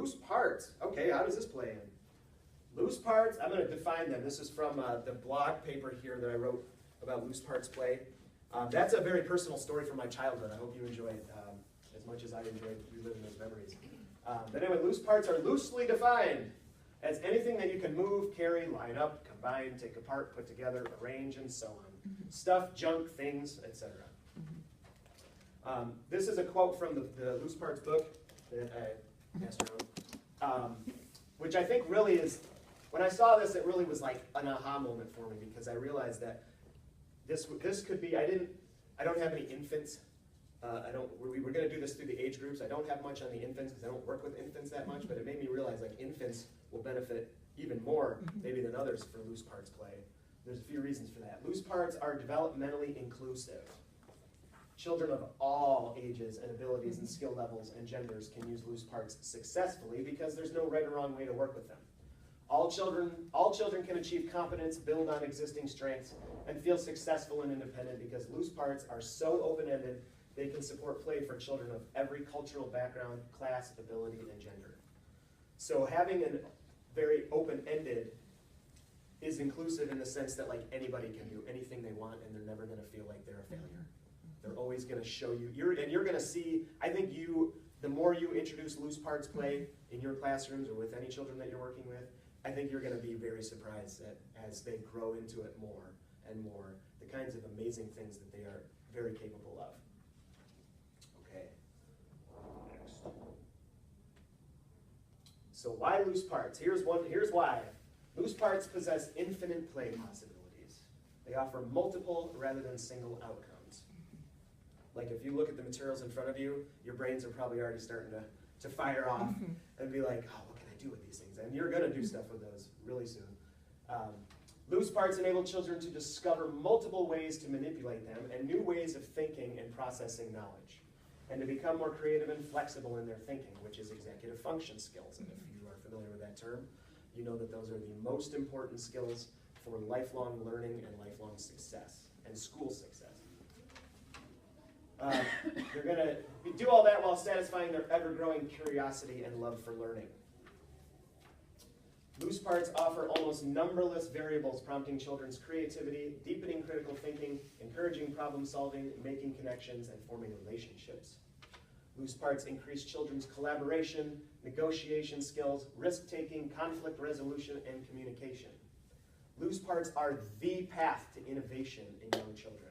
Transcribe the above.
loose parts. Okay, how does this play in? Loose parts, I'm going to define them. This is from the blog paper here that I wrote about loose parts play. That's a very personal story from my childhood. I hope you enjoy it as much as I enjoyed reliving those memories. But anyway, loose parts are loosely defined as anything that you can move, carry, line up, combine, take apart, put together, arrange, and so on. Stuff, junk, things, etc. This is a quote from the Loose Parts book that I passed around, which I think really is, when I saw this, it really was like an aha moment for me, because I realized that this could be, I don't have any infants. We were going to do this through the age groups. I don't have much on the infants because I don't work with infants that much, but it made me realize like infants will benefit even more maybe than others for loose parts play. There's a few reasons for that. Loose parts are developmentally inclusive. Children of all ages and abilities and skill levels and genders can use loose parts successfully because there's no right or wrong way to work with them. All children can achieve competence, build on existing strengths, and feel successful and independent because loose parts are so open-ended they can support play for children of every cultural background, class, ability, and gender. So having a very open-ended is inclusive in the sense that like anybody can do anything they want and they're never going to feel like they're a failure. They're always going to show you, and you're going to see, I think the more you introduce loose parts play in your classrooms or with any children that you're working with, I think you're going to be very surprised that as they grow into it more and more, the kinds of amazing things that they are very capable of. Okay, next. So why loose parts? Here's why. Loose parts possess infinite play possibilities. They offer multiple rather than single outcomes. Like if you look at the materials in front of you, your brains are probably already starting to fire off and be like, oh, what can I do with these things? And you're going to do stuff with those really soon. Loose parts enable children to discover multiple ways to manipulate them and new ways of thinking and processing knowledge, and to become more creative and flexible in their thinking, which is executive function skills. And if you are familiar with that term, you know that those are the most important skills for lifelong learning and lifelong success and school success. They're going to do all that while satisfying their ever-growing curiosity and love for learning. Loose parts offer almost numberless variables prompting children's creativity, deepening critical thinking, encouraging problem solving, making connections, and forming relationships. Loose parts increase children's collaboration, negotiation skills, risk-taking, conflict resolution, and communication. Loose parts are the path to innovation in young children.